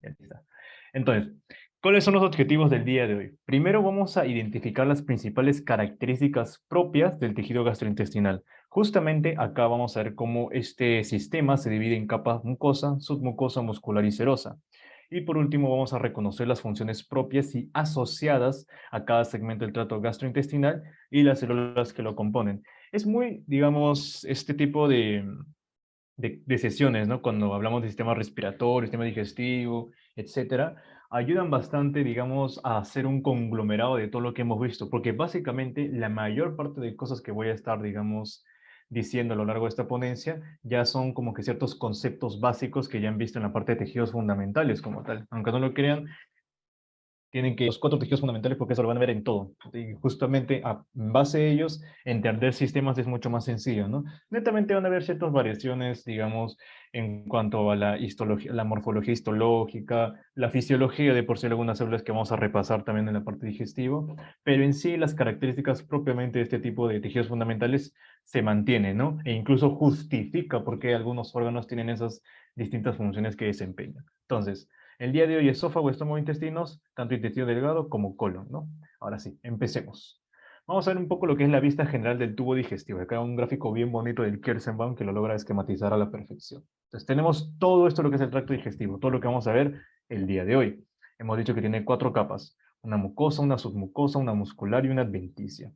Ya está. Entonces, ¿cuáles son los objetivos del día de hoy? Primero vamos a identificar las principales características propias del tejido gastrointestinal. Justamente acá vamos a ver cómo este sistema se divide en capas mucosa, submucosa, muscular y serosa. Y por último vamos a reconocer las funciones propias y asociadas a cada segmento del tracto gastrointestinal y las células que lo componen. Es muy, digamos, este tipo de sesiones, ¿no? Cuando hablamos de sistema respiratorio, sistema digestivo, etcétera, ayudan bastante, digamos, a hacer un conglomerado de todo lo que hemos visto, porque básicamente la mayor parte de cosas que voy a estar, digamos, diciendo a lo largo de esta ponencia, ya son como que ciertos conceptos básicos que ya han visto en la parte de tejidos fundamentales como tal. Aunque no lo crean, tienen que los cuatro tejidos fundamentales porque eso lo van a ver en todo. Y justamente en base a ellos, entender sistemas es mucho más sencillo, ¿no? Netamente van a haber ciertas variaciones, digamos, en cuanto a la histología, la morfología histológica, la fisiología de por sí algunas células que vamos a repasar también en la parte digestiva, pero en sí las características propiamente de este tipo de tejidos fundamentales se mantienen, ¿no? E incluso justifica por qué algunos órganos tienen esas distintas funciones que desempeñan. Entonces, el día de hoy, esófago, estómago, intestinos, tanto intestino delgado como colon, ¿no? Ahora sí, empecemos. Vamos a ver un poco lo que es la vista general del tubo digestivo. Acá un gráfico bien bonito del Kersenbaum que lo logra esquematizar a la perfección. Entonces tenemos todo esto lo que es el tracto digestivo, todo lo que vamos a ver el día de hoy. Hemos dicho que tiene cuatro capas, una mucosa, una submucosa, una muscular y una adventicia.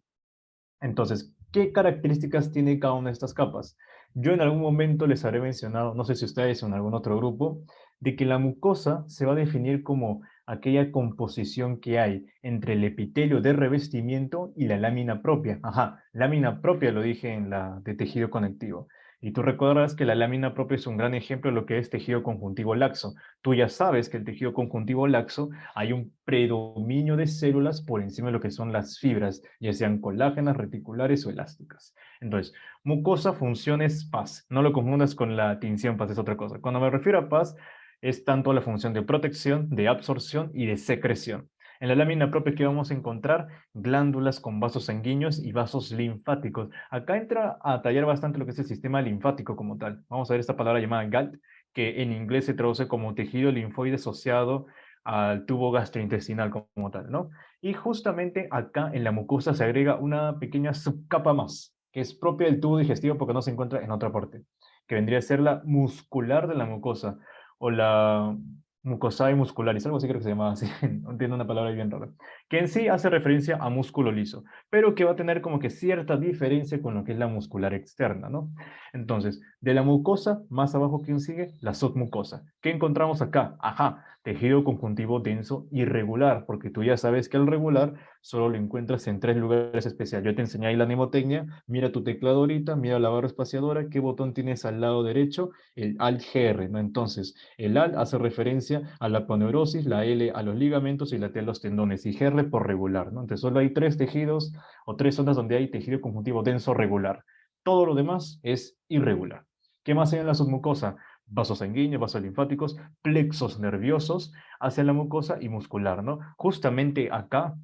Entonces, ¿qué características tiene cada una de estas capas? Yo en algún momento les habré mencionado, no sé si ustedes o en algún otro grupo, de que la mucosa se va a definir como aquella composición que hay entre el epitelio de revestimiento y la lámina propia. Ajá, lámina propia lo dije en la de tejido conectivo. Y tú recordarás que la lámina propia es un gran ejemplo de lo que es tejido conjuntivo laxo. Tú ya sabes que el tejido conjuntivo laxo hay un predominio de células por encima de lo que son las fibras, ya sean colágenas, reticulares o elásticas. Entonces, mucosa, funciones, paz. No lo confundas con la tinción, paz es otra cosa. Cuando me refiero a paz, es tanto la función de protección, de absorción y de secreción. En la lámina propia que vamos a encontrar glándulas con vasos sanguíneos y vasos linfáticos. Acá entra a tallar bastante lo que es el sistema linfático como tal. Vamos a ver esta palabra llamada GALT, que en inglés se traduce como tejido linfoide asociado al tubo gastrointestinal como tal, ¿no? Y justamente acá en la mucosa se agrega una pequeña subcapa más, que es propia del tubo digestivo porque no se encuentra en otra parte, que vendría a ser la muscular de la mucosa, o la mucosae muscularis, algo así creo que se llamaba así, no entiendo una palabra bien rara, que en sí hace referencia a músculo liso, pero que va a tener como que cierta diferencia con lo que es la muscular externa, ¿no? Entonces, de la mucosa, más abajo, ¿quién sigue? La submucosa. ¿Qué encontramos acá? Ajá, tejido conjuntivo denso irregular, porque tú ya sabes que el regular solo lo encuentras en tres lugares especiales. Yo te enseñé ahí la mnemotecnia, mira tu teclado ahorita, mira la barra espaciadora, ¿qué botón tienes al lado derecho? El Alt-GR, ¿no? Entonces, el Alt hace referencia a la aponeurosis, la L a los ligamentos y la T a los tendones, y GR por regular, ¿no? Entonces, solo hay tres tejidos o tres zonas donde hay tejido conjuntivo denso regular. Todo lo demás es irregular. ¿Qué más hay en la submucosa? Vasos sanguíneos, vasos linfáticos, plexos nerviosos hacia la mucosa y muscular, ¿no? Justamente acá,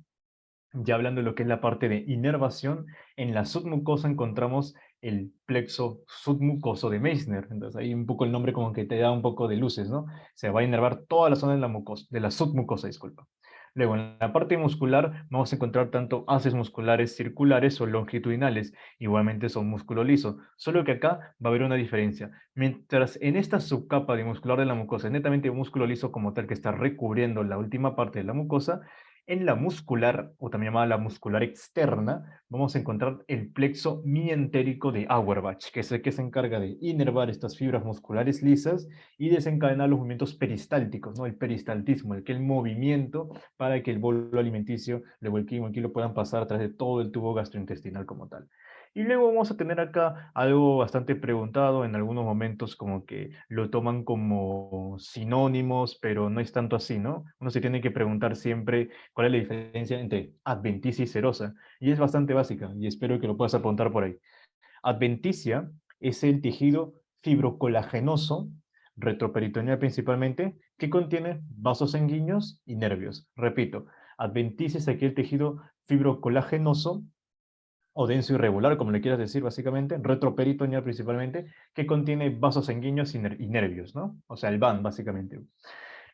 ya hablando de lo que es la parte de inervación, en la submucosa encontramos el plexo submucoso de Meissner. Entonces ahí un poco el nombre como que te da un poco de luces, ¿no? Se va a inervar toda la zona de la mucosa, de la submucosa, disculpa. Luego, en la parte muscular vamos a encontrar tanto haces musculares circulares o longitudinales, igualmente son músculo liso, solo que acá va a haber una diferencia. Mientras en esta subcapa de muscular de la mucosa, es netamente músculo liso como tal que está recubriendo la última parte de la mucosa, en la muscular, o también llamada la muscular externa, vamos a encontrar el plexo mientérico de Auerbach, que es el que se encarga de inervar estas fibras musculares lisas y desencadenar los movimientos peristálticos, ¿no? El peristaltismo, el movimiento para que el bolo alimenticio, luego el quimo, el kilo puedan pasar a través de todo el tubo gastrointestinal como tal. Y luego vamos a tener acá algo bastante preguntado, en algunos momentos como que lo toman como sinónimos, pero no es tanto así, ¿no? Uno se tiene que preguntar siempre cuál es la diferencia entre adventicia y serosa, y es bastante básica, y espero que lo puedas apuntar por ahí. Adventicia es el tejido fibrocolagenoso, retroperitoneal principalmente, que contiene vasos sanguíneos y nervios. Repito, adventicia es aquel tejido fibrocolagenoso o denso irregular, como le quieras decir básicamente, retroperitoneal principalmente, que contiene vasos sanguíneos y nervios, ¿no? O sea, el VAN básicamente.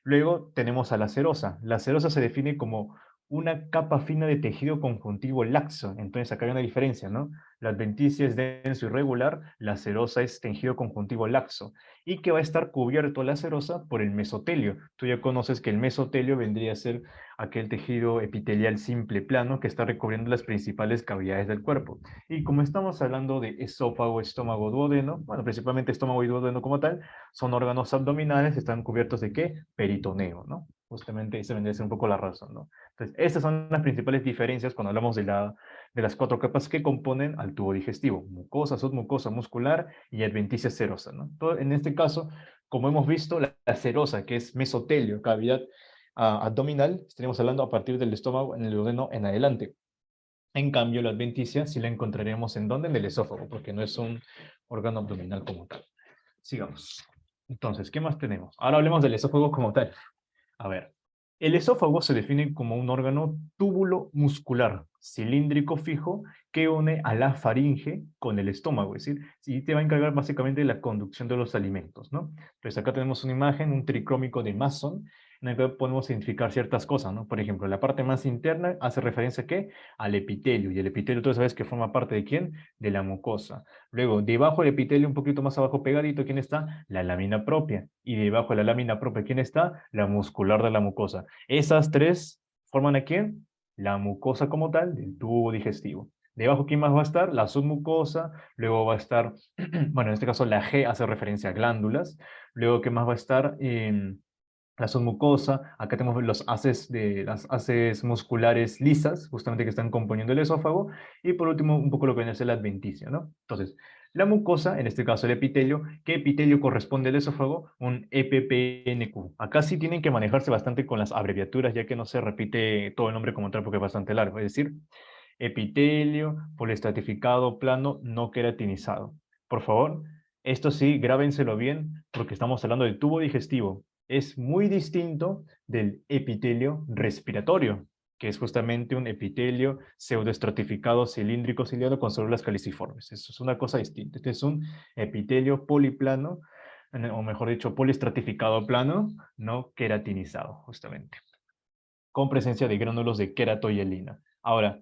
Luego tenemos a la serosa. La serosa se define como una capa fina de tejido conjuntivo laxo. Entonces acá hay una diferencia, ¿no? La adventicia es denso y regular, la serosa es tejido conjuntivo laxo y que va a estar cubierto la serosa por el mesotelio. Tú ya conoces que el mesotelio vendría a ser aquel tejido epitelial simple plano que está recubriendo las principales cavidades del cuerpo. Y como estamos hablando de esófago, estómago, duodeno, bueno, principalmente estómago y duodeno como tal, son órganos abdominales, están cubiertos de ¿qué? Peritoneo, ¿no? Justamente esa vendría a ser un poco la razón, ¿no? Entonces, estas son las principales diferencias cuando hablamos de las cuatro capas que componen al tubo digestivo: mucosa, submucosa, muscular y adventicia serosa, ¿no? En este caso, como hemos visto, la serosa, que es mesotelio, cavidad abdominal, estaríamos hablando a partir del estómago en el duodeno en adelante. En cambio, la adventicia sí la encontraremos en dónde, en el esófago, porque no es un órgano abdominal como tal. Sigamos. Entonces, ¿qué más tenemos? Ahora hablemos del esófago como tal. A ver, el esófago se define como un órgano túbulo muscular, cilíndrico fijo, que une a la faringe con el estómago, es decir, sí te va a encargar básicamente de la conducción de los alimentos, ¿no? Entonces acá tenemos una imagen, un tricrómico de Mason, en el que podemos identificar ciertas cosas, ¿no? Por ejemplo, la parte más interna hace referencia ¿a qué? Al epitelio, y el epitelio tú sabes que forma parte ¿de quién? De la mucosa. Luego, debajo del epitelio, un poquito más abajo pegadito, ¿quién está? La lámina propia. Y debajo de la lámina propia, ¿quién está? La muscular de la mucosa. Esas tres forman ¿a quién? La mucosa como tal del tubo digestivo. Debajo, ¿quién más va a estar? La submucosa. Luego va a estar, bueno, en este caso la G hace referencia a glándulas. Luego, ¿qué más va a estar? La submucosa, acá tenemos las haces musculares lisas, justamente que están componiendo el esófago, y por último, un poco lo que viene a ser la adventicia, ¿no? Entonces, la mucosa, en este caso el epitelio, ¿qué epitelio corresponde al esófago? Un EPPNQ. Acá sí tienen que manejarse bastante con las abreviaturas, ya que no se repite todo el nombre como tal porque es bastante largo, es decir, epitelio poliestratificado plano no queratinizado. Por favor, esto sí, grábenselo bien, porque estamos hablando del tubo digestivo. Es muy distinto del epitelio respiratorio, que es justamente un epitelio pseudoestratificado cilíndrico ciliado con células caliciformes. Eso es una cosa distinta. Este es un epitelio poliplano, o mejor dicho, poliestratificado plano, no queratinizado, justamente, con presencia de gránulos de queratoielina. Ahora,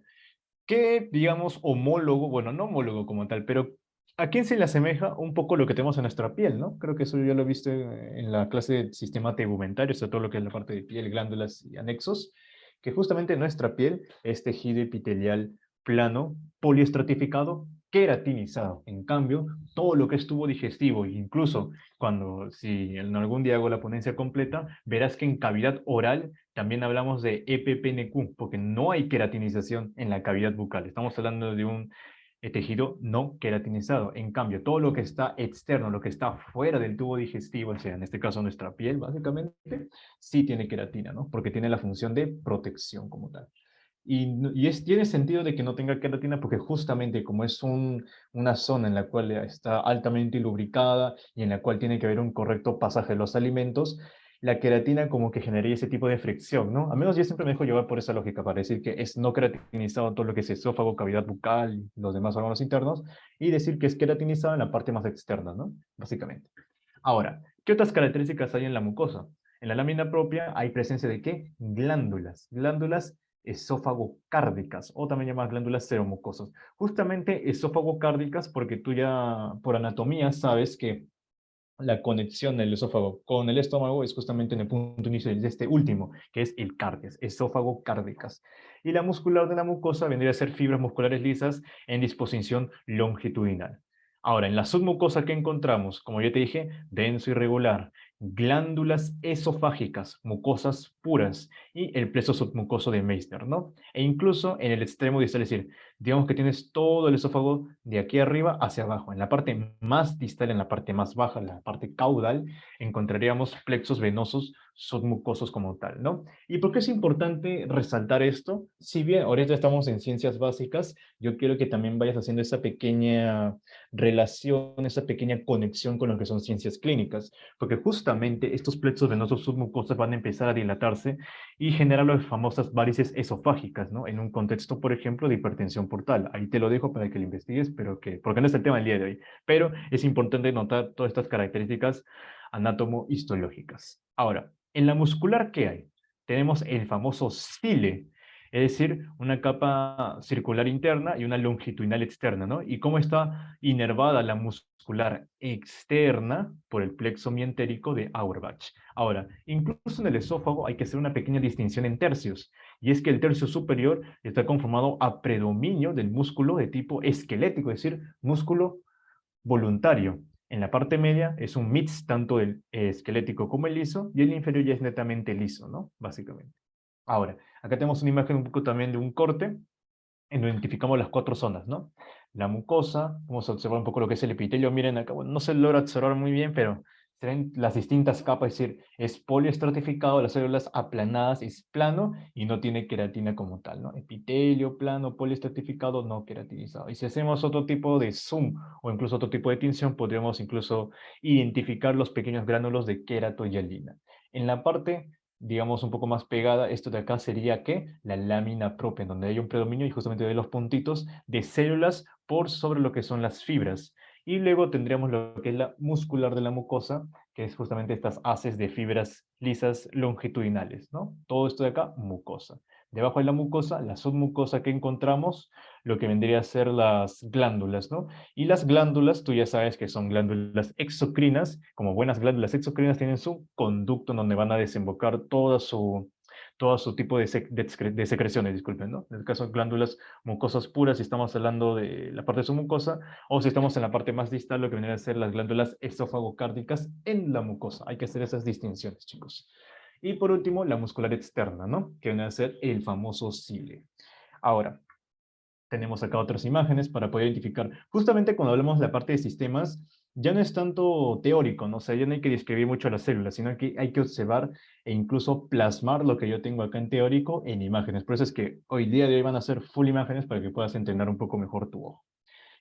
¿qué, digamos, homólogo, bueno, no homólogo como tal, pero a quién se le asemeja un poco lo que tenemos en nuestra piel, ¿no? Creo que eso ya lo viste en la clase de sistema tegumentario, o sea, todo lo que es la parte de piel, glándulas y anexos, que justamente nuestra piel es tejido epitelial plano, poliestratificado, queratinizado. En cambio, todo lo que es tubo digestivo, incluso cuando, si en algún día hago la ponencia completa, verás que en cavidad oral también hablamos de EPPNQ, porque no hay queratinización en la cavidad bucal. Estamos hablando de un tejido no queratinizado. En cambio, todo lo que está externo, lo que está fuera del tubo digestivo, o sea, en este caso nuestra piel, básicamente, sí tiene queratina, ¿no? Porque tiene la función de protección como tal. Tiene sentido de que no tenga queratina porque justamente como es una zona en la cual está altamente lubricada y en la cual tiene que haber un correcto pasaje de los alimentos, la queratina como que generaría ese tipo de fricción, ¿no? A menos yo siempre me dejo llevar por esa lógica para decir que es no queratinizado todo lo que es esófago, cavidad bucal y los demás órganos internos, y decir que es queratinizado en la parte más externa, ¿no? Básicamente. Ahora, ¿qué otras características hay en la mucosa? En la lámina propia hay presencia de ¿qué? Glándulas. Glándulas esófago-cárdicas o también llamadas glándulas seromucosas. Justamente esófago-cárdicas porque tú ya por anatomía sabes que la conexión del esófago con el estómago es justamente en el punto inicio de este último, que es el cárdias, esófago cárdicas. Y la muscular de la mucosa vendría a ser fibras musculares lisas en disposición longitudinal. Ahora, en la submucosa que encontramos, como ya te dije, denso y regular, glándulas esofágicas, mucosas puras, y el pleso submucoso de Meissner, ¿no? E incluso en el extremo distal, es decir, digamos que tienes todo el esófago de aquí arriba hacia abajo. En la parte más distal, en la parte más baja, en la parte caudal, encontraríamos plexos venosos submucosos como tal, ¿no? ¿Y por qué es importante resaltar esto? Si bien ahorita estamos en ciencias básicas, yo quiero que también vayas haciendo esa pequeña relación, esa pequeña conexión con lo que son ciencias clínicas, porque justamente estos plexos venosos submucosos van a empezar a dilatarse y generar las famosas varices esofágicas, ¿no? En un contexto, por ejemplo, de hipertensión portal. Ahí te lo dejo para que lo investigues, pero porque no es el tema del día de hoy. Pero es importante notar todas estas características anátomo-histológicas. Ahora, En la muscular, ¿qué hay? Tenemos el famoso cile, es decir, una capa circular interna y una longitudinal externa, ¿no? ¿Y cómo está inervada la muscular externa por el plexo mientérico de Auerbach? Ahora, incluso en el esófago hay que hacer una pequeña distinción en tercios, y es que el tercio superior está conformado a predominio del músculo de tipo esquelético, es decir, músculo voluntario. En la parte media es un mix tanto del esquelético como el liso, y el inferior ya es netamente liso, ¿no? Básicamente. Ahora, acá tenemos una imagen un poco también de un corte, en donde identificamos las cuatro zonas, ¿no? La mucosa, vamos a observar un poco lo que es el epitelio. Miren acá, bueno, no se logra observar muy bien, pero se ven las distintas capas, es decir, es poliestratificado, las células aplanadas, es plano y no tiene queratina como tal, ¿no? Epitelio plano, poliestratificado, no queratinizado. Y si hacemos otro tipo de zoom o incluso otro tipo de tinción, podríamos incluso identificar los pequeños gránulos de queratohialina. En la parte digamos, un poco más pegada, esto de acá sería que la lámina propia, en donde hay un predominio y justamente de los puntitos de células por sobre lo que son las fibras. Y luego tendríamos lo que es la muscular de la mucosa, que es justamente estas haces de fibras lisas longitudinales, ¿no? Todo esto de acá, mucosa. Debajo de la mucosa, la submucosa que encontramos, lo que vendría a ser las glándulas, ¿no? Y las glándulas, tú ya sabes que son glándulas exocrinas, como buenas glándulas exocrinas tienen su conducto en donde van a desembocar todo su tipo de secreciones, disculpen, ¿no? En el caso de glándulas mucosas puras, si estamos hablando de la parte submucosa, o si estamos en la parte más distal, lo que vendrían a ser las glándulas esofagocárdicas en la mucosa. Hay que hacer esas distinciones, chicos. Y por último, la muscular externa, ¿no? Que viene a ser el famoso cile. Ahora, tenemos acá otras imágenes para poder identificar. Justamente cuando hablamos de la parte de sistemas, ya no es tanto teórico, ¿no? O sea, ya no hay que describir mucho las células, sino que hay que observar e incluso plasmar lo que yo tengo acá en teórico en imágenes. Por eso es que hoy día de hoy van a ser full imágenes para que puedas entender un poco mejor tu ojo.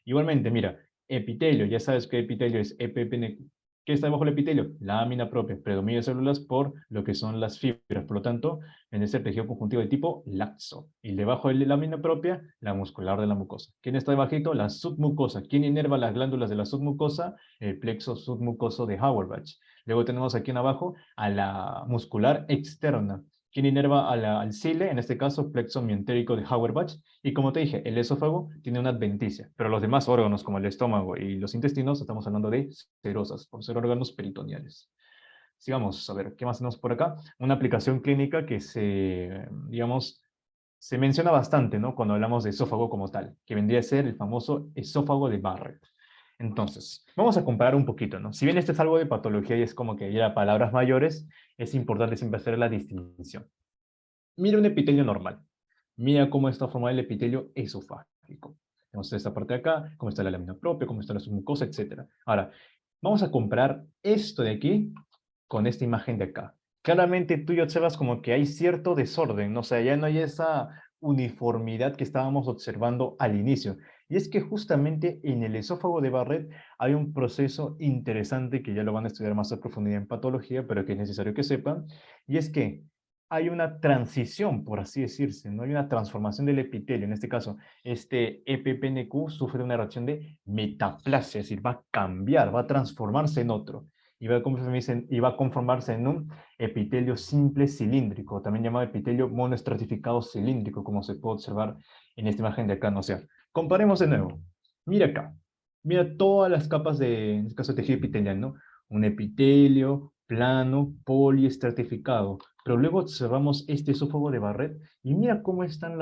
Igualmente, mira, epitelio, ya sabes que epitelio es EPPN. ¿Qué está debajo del epitelio? Lámina propia, predominio de células por lo que son las fibras. Por lo tanto, en ese tejido conjuntivo de tipo laxo. Y debajo de la lámina propia, la muscular de la mucosa. ¿Quién está debajito? La submucosa. ¿Quién inerva las glándulas de la submucosa? El plexo submucoso de Auerbach. Luego tenemos aquí en abajo a la muscular externa. ¿Quién inerva al cile? En este caso, plexo mientérico de Auerbach. Y como te dije, el esófago tiene una adventicia, pero los demás órganos, como el estómago y los intestinos, estamos hablando de serosas, por ser órganos peritoneales. Sigamos, a ver, ¿qué más tenemos por acá? Una aplicación clínica que digamos, se menciona bastante, ¿no? Cuando hablamos de esófago como tal, que vendría a ser el famoso esófago de Barrett. Entonces, vamos a comparar un poquito, ¿no? Si bien esto es algo de patología y es como que ya palabras mayores, es importante siempre hacer la distinción. Mira un epitelio normal. Mira cómo está formado el epitelio esofágico. Tenemos esta parte de acá, cómo está la lámina propia, cómo está la submucosa, etc. Ahora, vamos a comparar esto de aquí con esta imagen de acá. Claramente tú y observas como que hay cierto desorden, ¿no? O sea, ya no hay esa uniformidad que estábamos observando al inicio. Y es que justamente en el esófago de Barrett hay un proceso interesante que ya lo van a estudiar más a profundidad en patología, pero que es necesario que sepan, y es que hay una transición, por así decirse, ¿no? Hay una transformación del epitelio. En este caso, este EPPNQ sufre una reacción de metaplasia, es decir, va a cambiar, va a transformarse en otro. Y va a conformarse en un epitelio simple cilíndrico, también llamado epitelio monoestratificado cilíndrico, como se puede observar en esta imagen de acá. ¿No? O sea, comparemos de nuevo. Mira acá. Mira todas las capas de, en este caso, tejido epitelial, ¿no? Un epitelio plano, poliestratificado. Pero luego observamos este esófago de Barrett y mira cómo están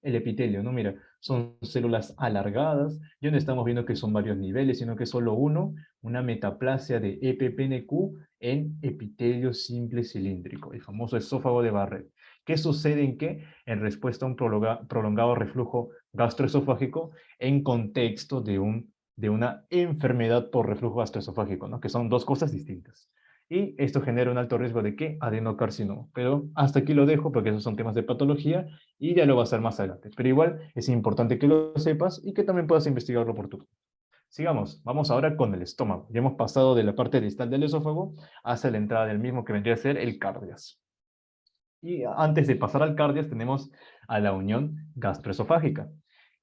el epitelio, ¿no? Mira, son células alargadas, ya no estamos viendo que son varios niveles, sino que es solo uno, una metaplasia de EPPNQ en epitelio simple cilíndrico, el famoso esófago de Barrett. ¿Qué sucede en qué? En respuesta a un prolongado reflujo gastroesofágico en contexto de una enfermedad por reflujo gastroesofágico, ¿no? Que son dos cosas distintas. Y esto genera un alto riesgo de ¿qué? Adenocarcinoma. Pero hasta aquí lo dejo porque esos son temas de patología y ya lo va a hacer más adelante. Pero igual es importante que lo sepas y que también puedas investigarlo por tu cuenta. Sigamos, vamos ahora con el estómago. Ya hemos pasado de la parte distal del esófago hacia la entrada del mismo que vendría a ser el cardias. Y antes de pasar al cardias tenemos a la unión gastroesofágica.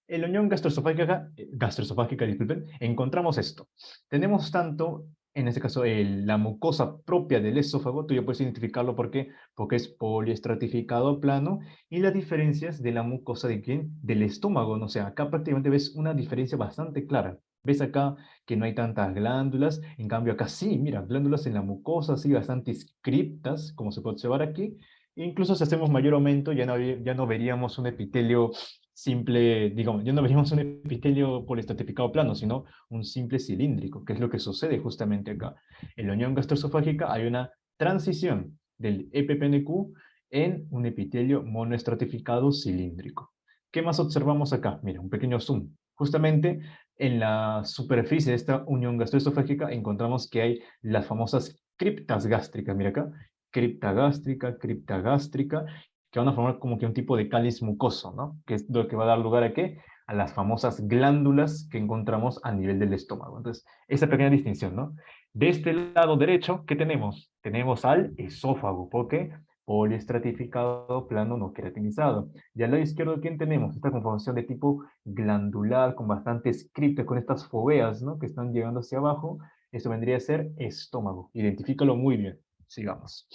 En la unión gastroesofágica, disculpen, encontramos esto. Tenemos tanto en este caso, la mucosa propia del esófago, tú ya puedes identificarlo. ¿Por qué? Porque es poliestratificado plano, y las diferencias de la mucosa de quién? Del estómago, ¿no? O sea, acá prácticamente ves una diferencia bastante clara. Ves acá que no hay tantas glándulas, en cambio acá sí, mira, glándulas en la mucosa, sí, bastante criptas, como se puede observar aquí. Incluso si hacemos mayor aumento, ya no veríamos un epitelio simple, digamos, ya no veríamos un epitelio poliestratificado plano, sino un simple cilíndrico, que es lo que sucede justamente acá. En la unión gastroesofágica hay una transición del EPPNQ en un epitelio monoestratificado cilíndrico. ¿Qué más observamos acá? Mira, un pequeño zoom. Justamente en la superficie de esta unión gastroesofágica encontramos que hay las famosas criptas gástricas. Mira acá, cripta gástrica, que van a formar como que un tipo de cáliz mucoso, ¿no? Que es lo que va a dar lugar a qué? A las famosas glándulas que encontramos a nivel del estómago. Entonces, esa pequeña distinción, ¿no? De este lado derecho, ¿qué tenemos? Tenemos al esófago, porque poliestratificado plano no queratinizado. Y al lado izquierdo, ¿quién tenemos? Esta conformación de tipo glandular con bastantes criptas, con estas foveas, ¿no? Que están llegando hacia abajo. Eso vendría a ser estómago. Identifícalo muy bien. Sigamos.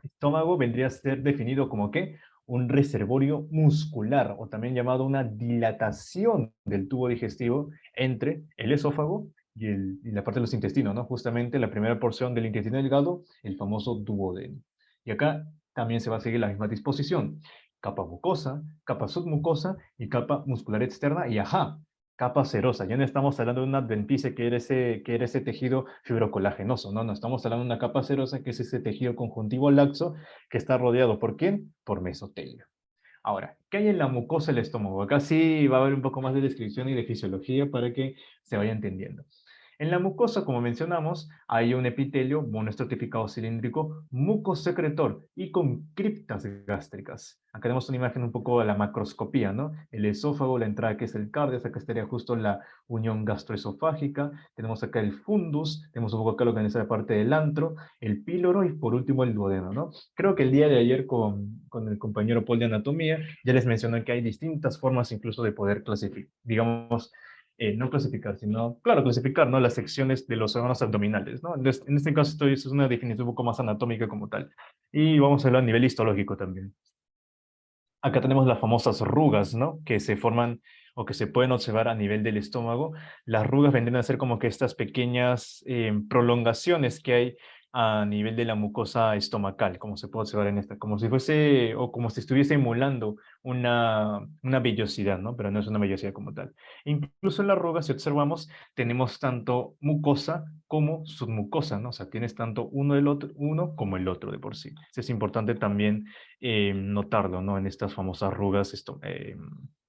Estómago vendría a ser definido como ¿qué? Un reservorio muscular, o también llamado una dilatación del tubo digestivo entre el esófago y la parte de los intestinos, ¿no? Justamente la primera porción del intestino delgado, el famoso duodeno. Y acá también se va a seguir la misma disposición: capa mucosa, capa submucosa y capa muscular externa, y ajá, capa serosa. Ya no estamos hablando de una adventicia que era ese tejido fibrocolagenoso, no, no, estamos hablando de una capa serosa, que es ese tejido conjuntivo laxo que está rodeado ¿por quién? Por mesotelio. Ahora, ¿qué hay en la mucosa del estómago? Acá sí va a haber un poco más de descripción y de fisiología para que se vaya entendiendo. En la mucosa, como mencionamos, hay un epitelio monoestratificado cilíndrico mucosecretor y con criptas gástricas. Acá tenemos una imagen un poco de la macroscopía, ¿no? El esófago, la entrada que es el cardio, acá estaría justo la unión gastroesofágica. Tenemos acá el fundus, tenemos un poco acá lo que es la parte del antro, el píloro y por último el duodeno, ¿no? Creo que el día de ayer con el compañero Paul de anatomía ya les mencioné que hay distintas formas incluso de poder clasificar, digamos, no clasificar, sino, claro, clasificar, ¿no? Las secciones de los órganos abdominales, ¿no? Entonces, en este caso esto es una definición un poco más anatómica como tal. Y vamos a hablar a nivel histológico también. Acá tenemos las famosas rugas, ¿no? Que se forman o que se pueden observar a nivel del estómago. Las rugas vendrían a ser como que estas pequeñas prolongaciones que hay a nivel de la mucosa estomacal, como se puede observar en esta, como si fuese o como si estuviese emulando una vellosidad, ¿no? Pero no es una vellosidad como tal. Incluso en las rugas, si observamos, tenemos tanto mucosa como submucosa, ¿no? O sea, tienes tanto uno del otro, uno como el otro de por sí. Eso es importante también notarlo, ¿no? En estas famosas arrugas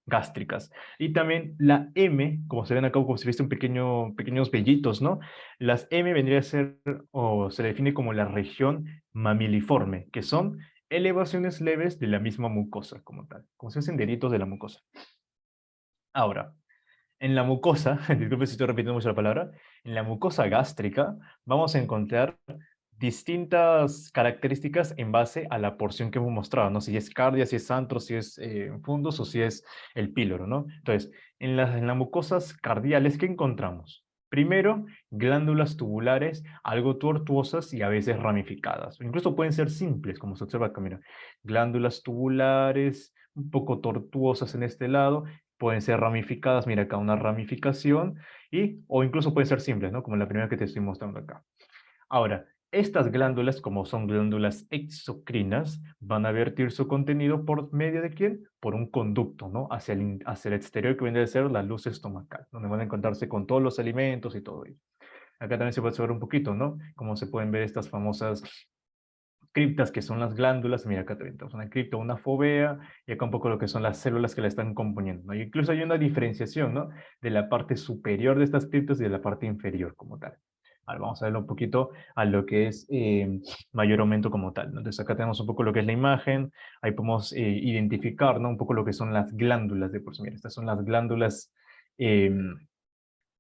gástricas. Y también la M, como se ven acá, como si fuese pequeños vellitos, ¿no? Las M vendría a ser, o se define como la región mamiliforme, que son elevaciones leves de la misma mucosa como tal, como si fuesen deditos de la mucosa. Ahora, en la mucosa, disculpe si estoy repitiendo mucho la palabra, en la mucosa gástrica vamos a encontrar distintas características en base a la porción que hemos mostrado, ¿no? Si es cardia, si es antro, si es fundus o si es el píloro, ¿no? Entonces, en las mucosas cardiales, ¿qué encontramos? Primero, glándulas tubulares, algo tortuosas y a veces ramificadas. O incluso pueden ser simples, como se observa acá, mira. Glándulas tubulares, un poco tortuosas en este lado, pueden ser ramificadas, mira acá una ramificación, o incluso pueden ser simples, ¿no? Como la primera que te estoy mostrando acá. Ahora, estas glándulas, como son glándulas exocrinas, van a vertir su contenido por medio de quién? Por un conducto, ¿no? Hacia el exterior, que viene a ser la luz estomacal, donde van a encontrarse con todos los alimentos y todo ello. Acá también se puede observar un poquito, ¿no? Como se pueden ver estas famosas criptas, que son las glándulas. Mira, acá tenemos una cripta, una fovea, y acá un poco lo que son las células que la están componiendo, ¿no? Y incluso hay una diferenciación, ¿no? De la parte superior de estas criptas y de la parte inferior como tal. Ahora vamos a verlo un poquito a lo que es mayor aumento como tal, ¿no? Entonces acá tenemos un poco lo que es la imagen, ahí podemos identificar, ¿no? Un poco lo que son las glándulas de por sí. Mira, estas son las glándulas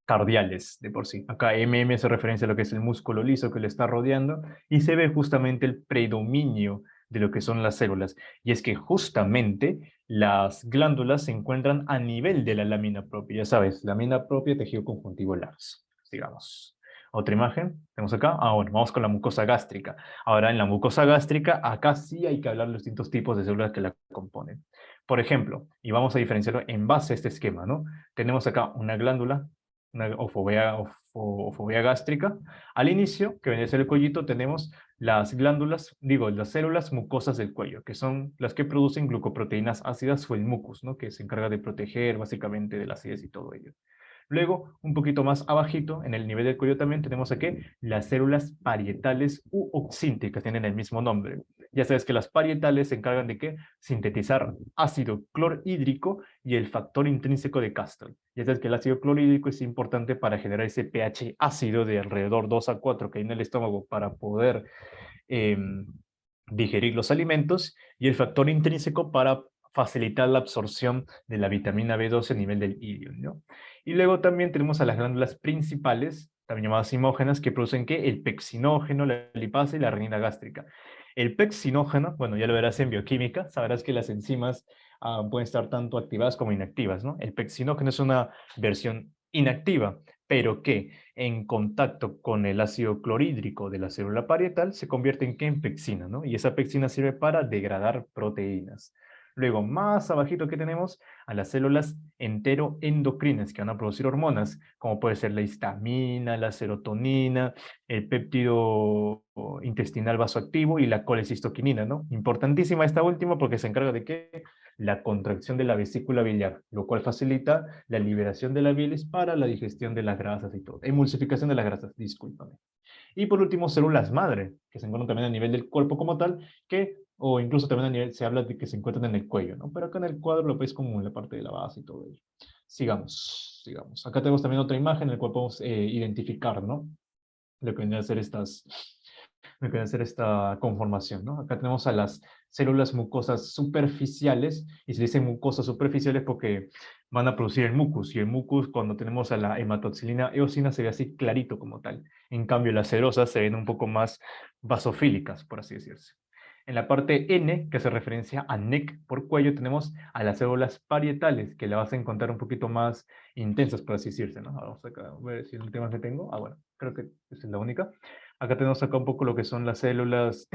cardiales de por sí. Acá MM hace referencia a lo que es el músculo liso que le está rodeando, y se ve justamente el predominio de lo que son las células. Y es que justamente las glándulas se encuentran a nivel de la lámina propia. Ya sabes, lámina propia, tejido conjuntivo laxo, digamos. Otra imagen, tenemos acá. Ah, bueno, vamos con la mucosa gástrica. Ahora, en la mucosa gástrica, acá sí hay que hablar de los distintos tipos de células que la componen. Por ejemplo, y vamos a diferenciarlo en base a este esquema, ¿no? Tenemos acá una glándula, una ofovea gástrica. Al inicio, que viene a ser el cuellito, tenemos las glándulas, digo, las células mucosas del cuello, que son las que producen glucoproteínas ácidas o el mucus, ¿no? Que se encarga de proteger básicamente de la acidez y todo ello. Luego, un poquito más abajito, en el nivel del cuello también tenemos aquí las células parietales u oxínticas, tienen el mismo nombre. Ya sabes que las parietales se encargan de qué? Sintetizar ácido clorhídrico y el factor intrínseco de Castle. Ya sabes que el ácido clorhídrico es importante para generar ese pH ácido de alrededor 2 a 4 que hay en el estómago para poder eh, digerir los alimentos, y el factor intrínseco para facilitar la absorción de la vitamina B12 a nivel del hígado, ¿no? Y luego también tenemos a las glándulas principales, también llamadas simógenas, que producen ¿qué? El pexinógeno, la lipasa y la renina gástrica. El pexinógeno, bueno, ya lo verás en bioquímica, sabrás que las enzimas pueden estar tanto activadas como inactivas, ¿no? El pexinógeno es una versión inactiva, pero que en contacto con el ácido clorhídrico de la célula parietal se convierte en, ¿qué? En pexina, ¿no? Y esa pexina sirve para degradar proteínas. Luego, más abajito que tenemos a las células enteroendocrinas que van a producir hormonas, como puede ser la histamina, la serotonina, el péptido intestinal vasoactivo y la colecistoquinina, ¿no? Importantísima esta última porque se encarga de qué? La contracción de la vesícula biliar, lo cual facilita la liberación de la bilis para la digestión de las grasas y todo. Emulsificación de las grasas, discúlpame. Y por último, células madre, que se encuentran también a nivel del cuerpo como tal, que, o incluso también a nivel, se habla de que se encuentran en el cuello, ¿no? Pero acá en el cuadro lo ves como en la parte de la base y todo ello. Sigamos, sigamos. Acá tenemos también otra imagen en la cual podemos identificar, ¿no? Lo que vendría a ser lo que viene a ser esta conformación, ¿no? Acá tenemos a las células mucosas superficiales, y se dice mucosas superficiales porque van a producir el mucus, y el mucus, cuando tenemos a la hematoxilina eosina, se ve así clarito como tal. En cambio, las serosas se ven un poco más basofílicas, por así decirse. En la parte N, que se referencia a NEC por cuello, tenemos a las células parietales, que la vas a encontrar un poquito más intensas, por así decirse, ¿no? Vamos acá a ver si es el tema que tengo. Ah, bueno, creo que esa es la única. Acá tenemos acá un poco lo que son las células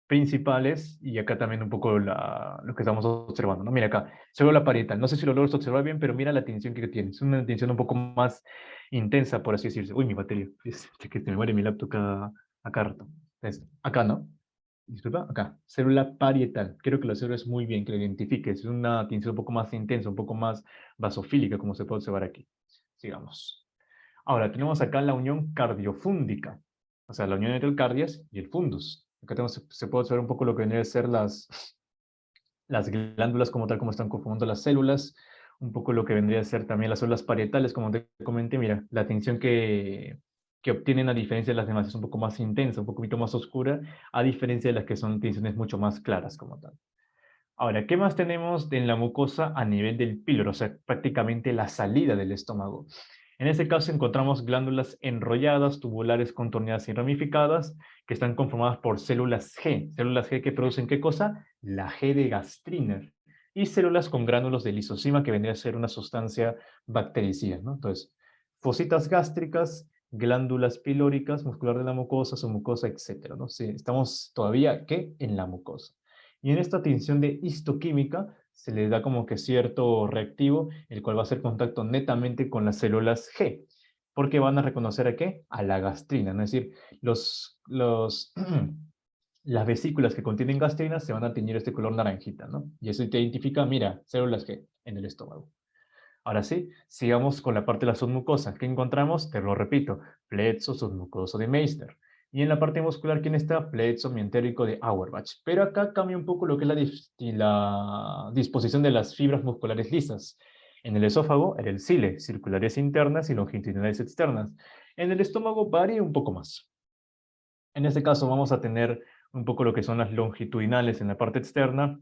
principales, y acá también un poco lo que estamos observando, ¿no? Mira acá, célula parietal. No sé si lo logras observar bien, pero mira la tensión que tiene. Es una tensión un poco más intensa, por así decirse. Uy, mi batería. Es que se me muere mi laptop cada rato. Acá, ¿no? Disculpa, acá. Célula parietal. Creo que lo observes muy bien, que lo identifiques. Es una tensión un poco más intensa, un poco más basofílica, como se puede observar aquí. Sigamos. Ahora, tenemos acá la unión cardiofúndica, o sea, la unión entre el cardias y el fundus. Acá tenemos, se puede observar un poco lo que vienen a ser las glándulas como tal, como están conformando las células, un poco lo que vendría a ser también las células parietales, como te comenté, mira, la tensión que obtienen a diferencia de las demás es un poco más intensa, un poquito más oscura, a diferencia de las que son tensiones mucho más claras como tal. Ahora, ¿qué más tenemos en la mucosa a nivel del píloro? O sea, prácticamente la salida del estómago. En este caso encontramos glándulas enrolladas, tubulares, contorneadas y ramificadas, que están conformadas por células G que producen ¿qué cosa? La G de Gastriner, y células con gránulos de lisozima, que vendría a ser una sustancia bactericida, ¿no? Entonces, fositas gástricas, glándulas pilóricas, muscular de la mucosa, submucosa, etcétera, ¿no? Sí, estamos todavía, ¿qué? En la mucosa. Y en esta tinción de histoquímica se le da como que cierto reactivo, el cual va a hacer contacto netamente con las células G, porque van a reconocer a qué? A la gastrina, ¿no? Es decir, las vesículas que contienen gastrina se van a teñir este color naranjita, ¿no? Y eso te identifica, mira, células G en el estómago. Ahora sí, sigamos con la parte de la submucosa. ¿Qué encontramos? Te lo repito, plexo submucoso de Meissner. Y en la parte muscular, ¿quién está? Plexo mientérico de Auerbach. Pero acá cambia un poco lo que es la disposición de las fibras musculares lisas. En el esófago, era el cile, circulares internas y longitudinales externas. En el estómago varía un poco más. En este caso vamos a tener un poco lo que son las longitudinales en la parte externa,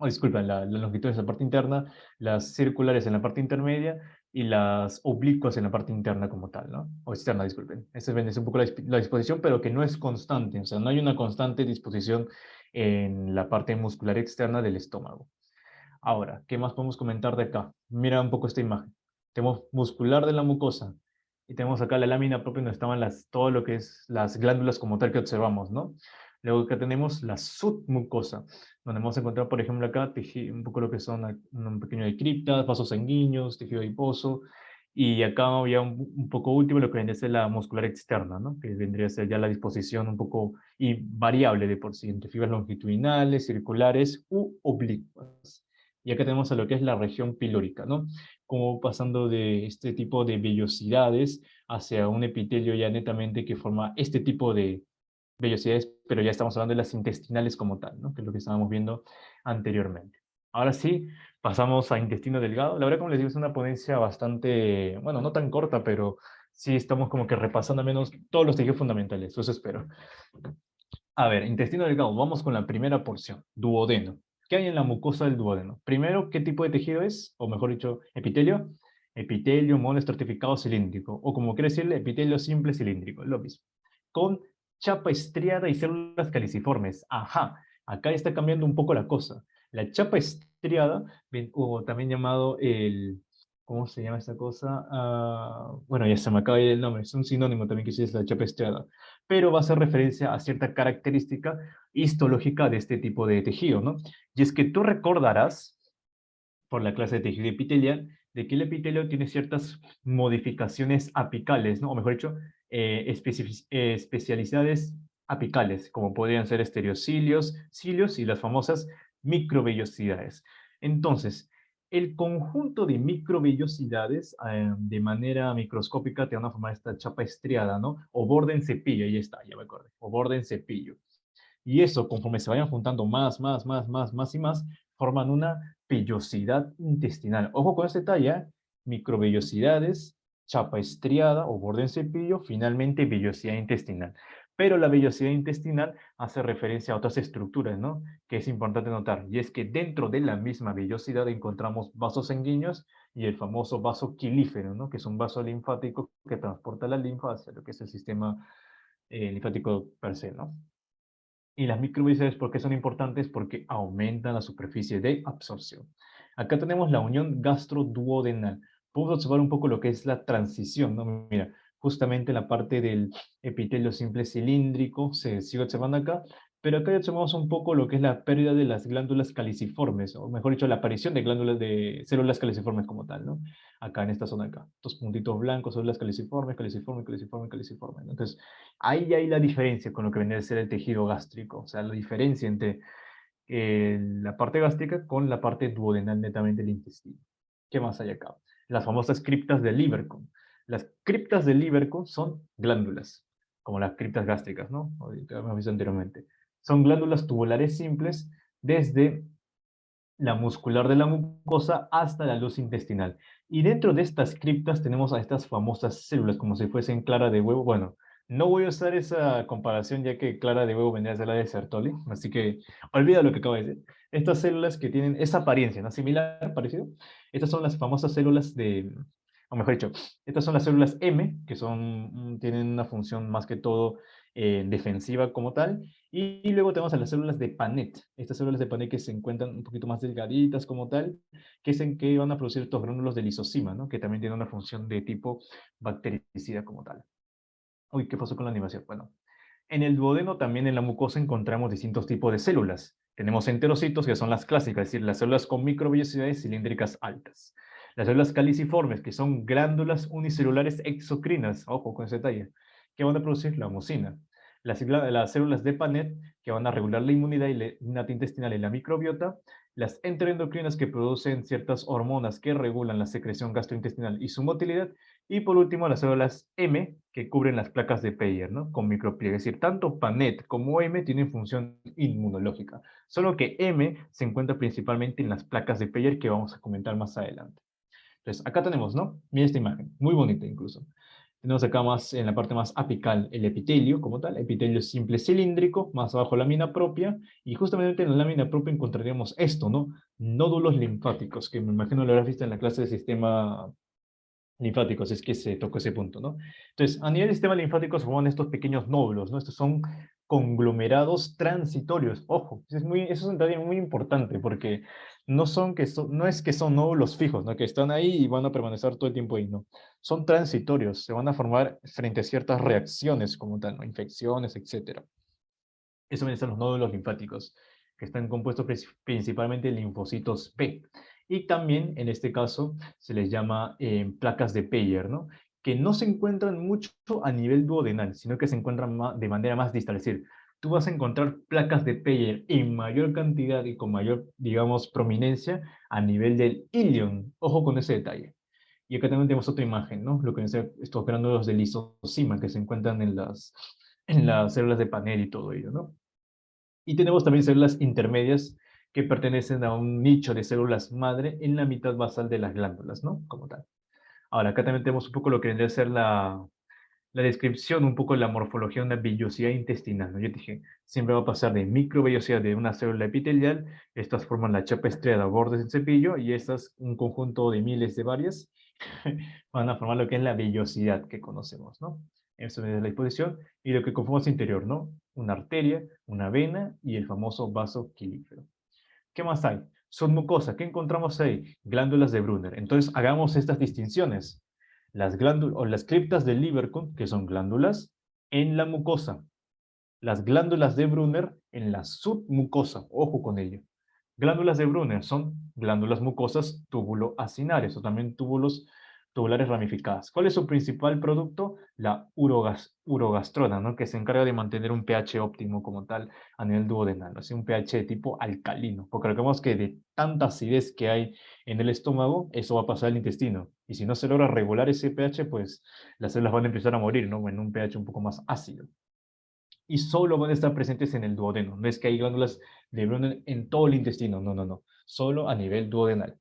disculpa, la longitud es la parte interna, las circulares en la parte intermedia y las oblicuas en la parte interna como tal, ¿no? O externa, disculpen. Esta es un poco la disposición, pero que no es constante, o sea, no hay una constante disposición en la parte muscular externa del estómago. Ahora, ¿qué más podemos comentar de acá? Mira un poco esta imagen. Tenemos muscular de la mucosa, Y tenemos acá la lámina propia donde estaban todo lo que es las glándulas como tal que observamos, ¿no? Luego acá tenemos la submucosa, donde vamos a encontrar, por ejemplo, acá un poco lo que son un pequeño de criptas, vasos sanguíneos, tejido adiposo, y acá ya un poco último lo que vendría a ser la muscular externa, ¿no? Que vendría a ser ya la disposición un poco y variable de por sí, entre fibras longitudinales, circulares u oblicuas. Y acá tenemos a lo que es la región pilórica, ¿no? Como pasando de este tipo de vellosidades hacia un epitelio ya netamente que forma este tipo de vellosidades, pero ya estamos hablando de las intestinales como tal, ¿no? Que es lo que estábamos viendo anteriormente. Ahora sí, pasamos a intestino delgado. La verdad, como les digo, es una ponencia bastante, bueno, no tan corta, pero sí estamos como que repasando al menos todos los tejidos fundamentales, eso espero. A ver, intestino delgado, vamos con la primera porción, duodeno. ¿Qué hay en la mucosa del duodeno? Primero, ¿qué tipo de tejido es? O mejor dicho, epitelio. Epitelio monoestratificado cilíndrico, o como quiere decirle, epitelio simple cilíndrico, lo mismo. Con chapa estriada y células caliciformes. Ajá, acá está cambiando un poco la cosa. La chapa estriada, o también llamado ¿cómo se llama esta cosa? Bueno, ya se me acaba de ir el nombre, es un sinónimo también que sí es la chapa estriada, pero va a hacer referencia a cierta característica histológica de este tipo de tejido, ¿no? Y es que tú recordarás, por la clase de tejido epitelial, de que el epitelio tiene ciertas modificaciones apicales, ¿no? O mejor dicho, especialidades apicales, como podrían ser estereocilios, cilios y las famosas microvellosidades. Entonces, el conjunto de microvellosidades de manera microscópica te van a formar esta chapa estriada, ¿no? O borde en cepillo, ahí está, ya me acordé, o borde en cepillo. Y eso, conforme se vayan juntando más y más, forman una vellosidad intestinal. Ojo con este detalle, ¿eh? Microvellosidades, chapa estriada o borde en cepillo, finalmente vellosidad intestinal. Pero la vellosidad intestinal hace referencia a otras estructuras, ¿no? Que es importante notar. Y es que dentro de la misma vellosidad encontramos vasos sanguíneos y el famoso vaso quilífero, ¿no? Que es un vaso linfático que transporta la linfa hacia lo que es el sistema linfático per se, ¿no? Y las microvellosidades, ¿por qué son importantes? Porque aumentan la superficie de absorción. Acá tenemos la unión gastroduodenal. Podemos observar un poco lo que es la transición, ¿no? Mira, justamente la parte del epitelio simple cilíndrico se sigue observando acá, pero acá ya observamos un poco lo que es la pérdida de las glándulas caliciformes, o mejor dicho, la aparición de glándulas de células caliciformes como tal, ¿no? Acá en esta zona acá. Estos puntitos blancos, células caliciformes, caliciformes, caliciformes, caliciformes, ¿no? Entonces, ahí hay la diferencia con lo que viene a ser el tejido gástrico, o sea, la diferencia entre la parte gástrica con la parte duodenal netamente del intestino. ¿Qué más hay acá? Las famosas criptas de Lieberkühn. Las criptas de Lieberkühn son glándulas, como las criptas gástricas, ¿no? Que hemos visto anteriormente. Son glándulas tubulares simples desde la muscular de la mucosa hasta la luz intestinal. Y dentro de estas criptas tenemos a estas famosas células, como si fuesen clara de huevo. Bueno, no voy a usar esa comparación ya que clara de huevo vendría a ser la de Sertoli, así que olvida lo que acabo de decir. Estas células que tienen esa apariencia, ¿no? Similar, parecido. Estas son las famosas células o mejor dicho, estas son las células M, que tienen una función más que todo defensiva como tal, y luego tenemos a las células de Panet. Estas células de Panet que se encuentran un poquito más delgaditas como tal, que es en que van a producir estos gránulos de lisozima, ¿no? Que también tienen una función de tipo bactericida como tal. Uy, ¿qué pasó con la animación? Bueno, en el duodeno también en la mucosa encontramos distintos tipos de células. Tenemos enterocitos, que son las clásicas, es decir, las células con microvellosidades cilíndricas altas. Las células caliciformes, que son glándulas unicelulares exocrinas, ojo con ese detalle, que van a producir la homocina. Las células de Panet, que van a regular la inmunidad intestinal y la microbiota. Las enteroendocrinas, que producen ciertas hormonas que regulan la secreción gastrointestinal y su motilidad. Y por último, las células M, que cubren las placas de Peyer, ¿no? Con micropliegue. Es decir, tanto PANET como M tienen función inmunológica, solo que M se encuentra principalmente en las placas de Peyer que vamos a comentar más adelante. Entonces, acá tenemos, ¿no? Mira esta imagen, muy bonita incluso. Tenemos acá más, en la parte más apical, el epitelio como tal, epitelio simple cilíndrico, más abajo la lámina propia, y justamente en la lámina propia encontraríamos esto, ¿no? Nódulos linfáticos, que me imagino lo habrás visto en la clase de sistema linfáticos, es que se tocó ese punto, ¿no? Entonces, a nivel del sistema linfático se forman estos pequeños nódulos, ¿no? Estos son conglomerados transitorios. Ojo, eso es un detalle muy importante porque no es que son nódulos fijos, ¿no? Que están ahí y van a permanecer todo el tiempo ahí, no. Son transitorios, se van a formar frente a ciertas reacciones como tal, ¿no? Infecciones, etcétera. Eso vienen a ser los nódulos linfáticos, que están compuestos principalmente de linfocitos B. Y también, en este caso, se les llama placas de Peyer, ¿no? Que no se encuentran mucho a nivel duodenal, sino que se encuentran de manera más distal. Es decir, tú vas a encontrar placas de Peyer en mayor cantidad y con mayor, digamos, prominencia a nivel del ilion. Ojo con ese detalle. Y acá también tenemos otra imagen, ¿no? Lo que es estos gránulos de lisosima que se encuentran en las células de panel y todo ello, ¿no? Y tenemos también células intermedias que pertenecen a un nicho de células madre en la mitad basal de las glándulas, ¿no? Como tal. Ahora, acá también tenemos un poco lo que vendría a ser la descripción, un poco de la morfología de una vellosidad intestinal, ¿no? Yo te dije, siempre va a pasar de microvellosidad de una célula epitelial, estas forman la chapa estriada o bordes del cepillo, y estas, un conjunto de miles de varias, van a formar lo que es la vellosidad que conocemos, ¿no? Eso es la disposición, y lo que conforma su interior, ¿no? Una arteria, una vena y el famoso vaso quilífero. ¿Qué más hay? Submucosa, ¿qué encontramos ahí? Glándulas de Brunner. Entonces, hagamos estas distinciones. Las glándulas o las criptas de Lieberkühn, que son glándulas, en la mucosa. Las glándulas de Brunner en la submucosa. Ojo con ello. Glándulas de Brunner son glándulas mucosas túbulo-acinarias o también tubulares ramificadas. ¿Cuál es su principal producto? La urogastrona, ¿no? Que se encarga de mantener un pH óptimo como tal a nivel duodenal, así un pH de tipo alcalino, porque recordemos que de tanta acidez que hay en el estómago, eso va a pasar al intestino. Y si no se logra regular ese pH, pues las células van a empezar a morir, ¿no? En un pH un poco más ácido y solo van a estar presentes en el duodeno. No es que hay glándulas de Brunner en todo el intestino, no, no, no. Solo a nivel duodenal.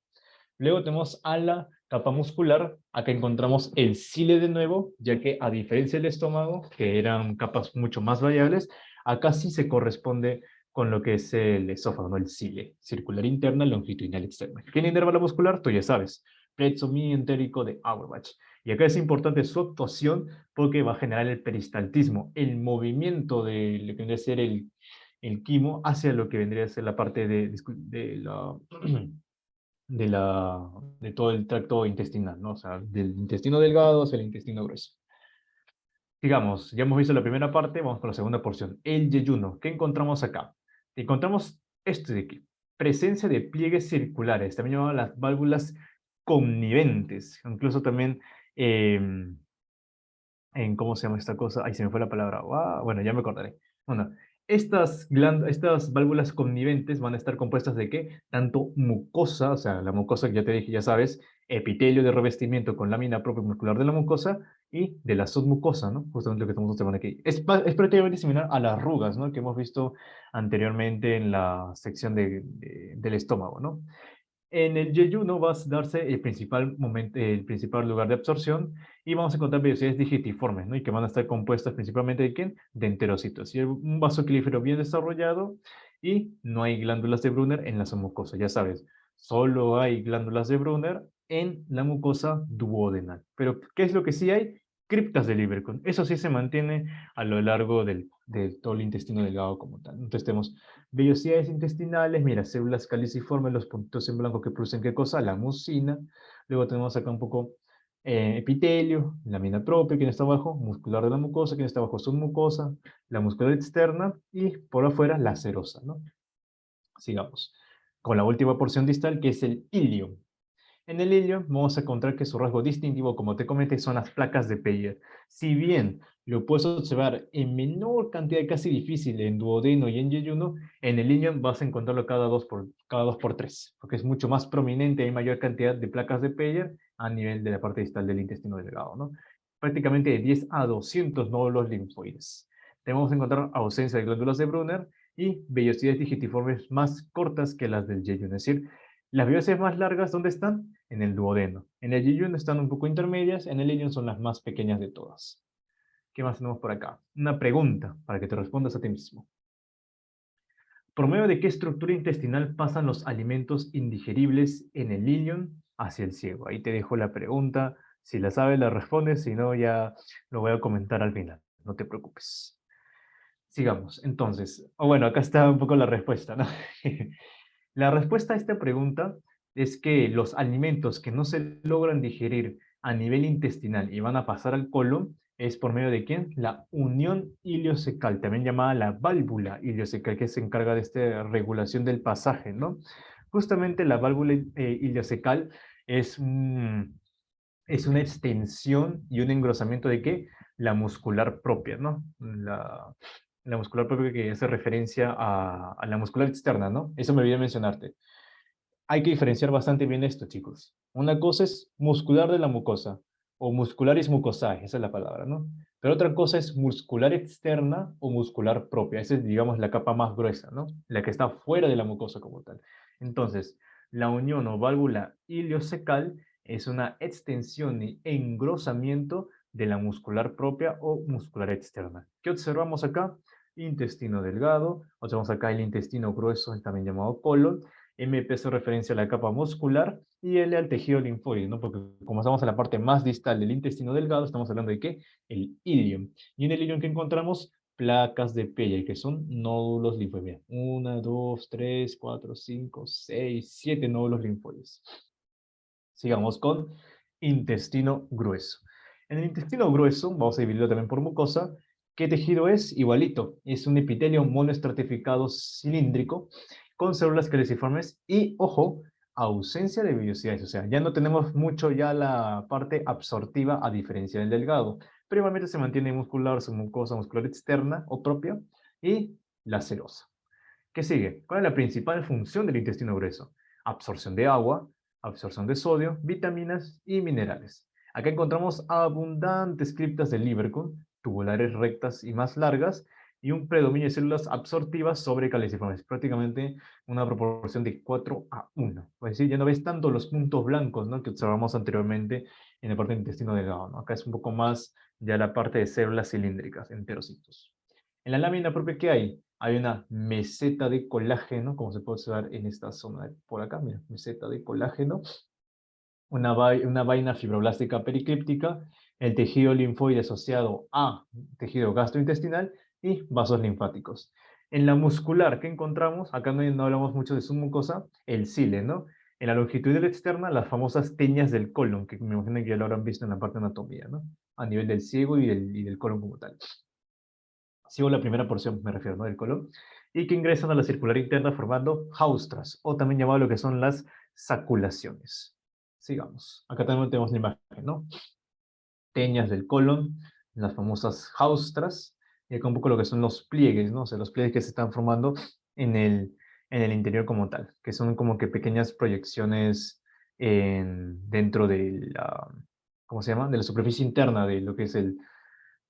Luego tenemos a la capa muscular. Acá encontramos el cile de nuevo, ya que a diferencia del estómago, que eran capas mucho más variables, acá sí se corresponde con lo que es el esófago, ¿no? El cile, circular interna, longitudinal externa. ¿Quién inerva la muscular? Tú ya sabes. Plexo entérico de Auerbach. Y acá es importante su actuación porque va a generar el peristaltismo, el movimiento de lo que vendría a ser el quimo hacia lo que vendría a ser la parte de la de, la, de todo el tracto intestinal, ¿no? O sea, del intestino delgado hacia el intestino grueso. Digamos, ya hemos visto la primera parte, vamos con la segunda porción. El yeyuno. ¿Qué encontramos acá? Encontramos esto de aquí. Presencia de pliegues circulares, también llamadas las válvulas conniventes. Incluso también en ¿cómo se llama esta cosa? Ahí se me fue la palabra. Bueno, ya me acordaré. Bueno, estas válvulas conniventes van a estar compuestas de qué? Tanto mucosa, o sea, la mucosa que ya te dije, ya sabes, epitelio de revestimiento con lámina propia muscular de la mucosa y de la submucosa, ¿no? Justamente lo que estamos observando aquí. Es prácticamente similar a las arrugas, ¿no? Que hemos visto anteriormente en la sección del estómago, ¿no? En el yeyuno va a darse el principal momento, el principal lugar de absorción y vamos a encontrar vellosidades digitiformes, ¿no? Y que van a estar compuestas principalmente de ¿quién? De enterocitos. Y un vaso equilífero bien desarrollado y no hay glándulas de Brunner en la mucosa, ya sabes. Solo hay glándulas de Brunner en la mucosa duodenal. Pero, ¿qué es lo que sí hay? Criptas de Lieberkühn. Eso sí se mantiene a lo largo de todo el intestino delgado como tal. Entonces tenemos vellosidades intestinales, mira, células caliciformes, los puntitos en blanco que producen qué cosa, la mucina. Luego tenemos acá un poco epitelio, lámina propia, quien está abajo, muscular de la mucosa, quien está abajo submucosa, la muscular externa y por afuera la serosa, ¿no? Sigamos. Con la última porción distal que es el ilio. En el helio vamos a encontrar que su rasgo distintivo, como te comenté, son las placas de Peyer. Si bien lo puedes observar en menor cantidad, casi difícil, en duodeno y en yeyuno, en el helio vas a encontrarlo cada dos por tres, porque es mucho más prominente, hay mayor cantidad de placas de Peyer a nivel de la parte distal del intestino delgado, ¿no? Prácticamente de 10 a 200 nódulos linfoides. Tenemos que encontrar ausencia de glándulas de Brunner y vellosidades digitiformes más cortas que las del yeyuno, es decir, las vellosidades más largas, ¿dónde están? En el duodeno. En el yeyuno están un poco intermedias, en el ilion son las más pequeñas de todas. ¿Qué más tenemos por acá? Una pregunta para que te respondas a ti mismo. ¿Por medio de qué estructura intestinal pasan los alimentos indigeribles en el ilion hacia el ciego? Ahí te dejo la pregunta. Si la sabes, la respondes. Si no, ya lo voy a comentar al final. No te preocupes. Sigamos, entonces. O bueno, acá está un poco la respuesta, ¿no? La respuesta a esta pregunta es que los alimentos que no se logran digerir a nivel intestinal y van a pasar al colon es por medio de ¿quién? La unión ileocecal, también llamada la válvula ileocecal, que se encarga de esta regulación del pasaje, ¿no? Justamente la válvula ileocecal es, es una extensión y un engrosamiento de ¿qué? La muscular propia, ¿no? La muscular propia que hace referencia a la muscular externa, ¿no? Eso me olvidé mencionarte. Hay que diferenciar bastante bien esto, chicos. Una cosa es muscular de la mucosa, o muscularis mucosae, esa es la palabra, ¿no? Pero otra cosa es muscular externa o muscular propia. Esa es, digamos, la capa más gruesa, ¿no? La que está fuera de la mucosa como tal. Entonces, la unión o válvula ileocecal es una extensión y engrosamiento de la muscular propia o muscular externa. ¿Qué observamos acá? Intestino delgado, observamos acá el intestino grueso, también llamado colon, MP hace referencia a la capa muscular y L al tejido linfóide, ¿no? Porque como estamos en la parte más distal del intestino delgado, estamos hablando de ¿qué? El ilion. Y en el ilion que encontramos placas de Peyer, que son nódulos linfoides. 1, 2, 3, 4, 5, 6, 7 nódulos linfoides. Sigamos con intestino grueso. En el intestino grueso, vamos a dividirlo también por mucosa. ¿Qué tejido es? Igualito. Es un epitelio monoestratificado cilíndrico con células caliciformes y, ojo, ausencia de vellosidades. O sea, ya no tenemos mucho ya la parte absortiva a diferencia del delgado. Pero igualmente se mantiene muscular, su mucosa muscular externa o propia y la serosa. ¿Qué sigue? ¿Cuál es la principal función del intestino grueso? Absorción de agua, absorción de sodio, vitaminas y minerales. Acá encontramos abundantes criptas de Lieberkühn, tubulares rectas y más largas, y un predominio de células absortivas sobre caliciformes, prácticamente una proporción de 4:1. Es decir, ya no ves tanto los puntos blancos, ¿no?, que observamos anteriormente en la parte del intestino delgado, ¿no? Acá es un poco más ya la parte de células cilíndricas, enterocitos. En la lámina propia, ¿qué hay? Hay una meseta de colágeno, como se puede observar en esta zona por acá, mira, meseta de colágeno, una vaina fibroblástica periclíptica, el tejido linfoide asociado a tejido gastrointestinal y vasos linfáticos. En la muscular, ¿qué encontramos? Acá no hablamos mucho de su mucosa, el cile, ¿no? En la longitudinal externa, las famosas teñas del colon, que me imagino que ya lo habrán visto en la parte de anatomía, ¿no? A nivel del ciego y del colon como tal. Sigo la primera porción, me refiero, ¿no?, del colon, y que ingresan a la circular interna formando haustras, o también llamado lo que son las saculaciones. Sigamos. Acá también tenemos la imagen, ¿no? Teñas del colon, las famosas haustras, y acá un poco lo que son los pliegues, ¿no? O sea, los pliegues que se están formando en el interior como tal, que son como que pequeñas proyecciones dentro de la, ¿cómo se llama? De la superficie interna de lo que es el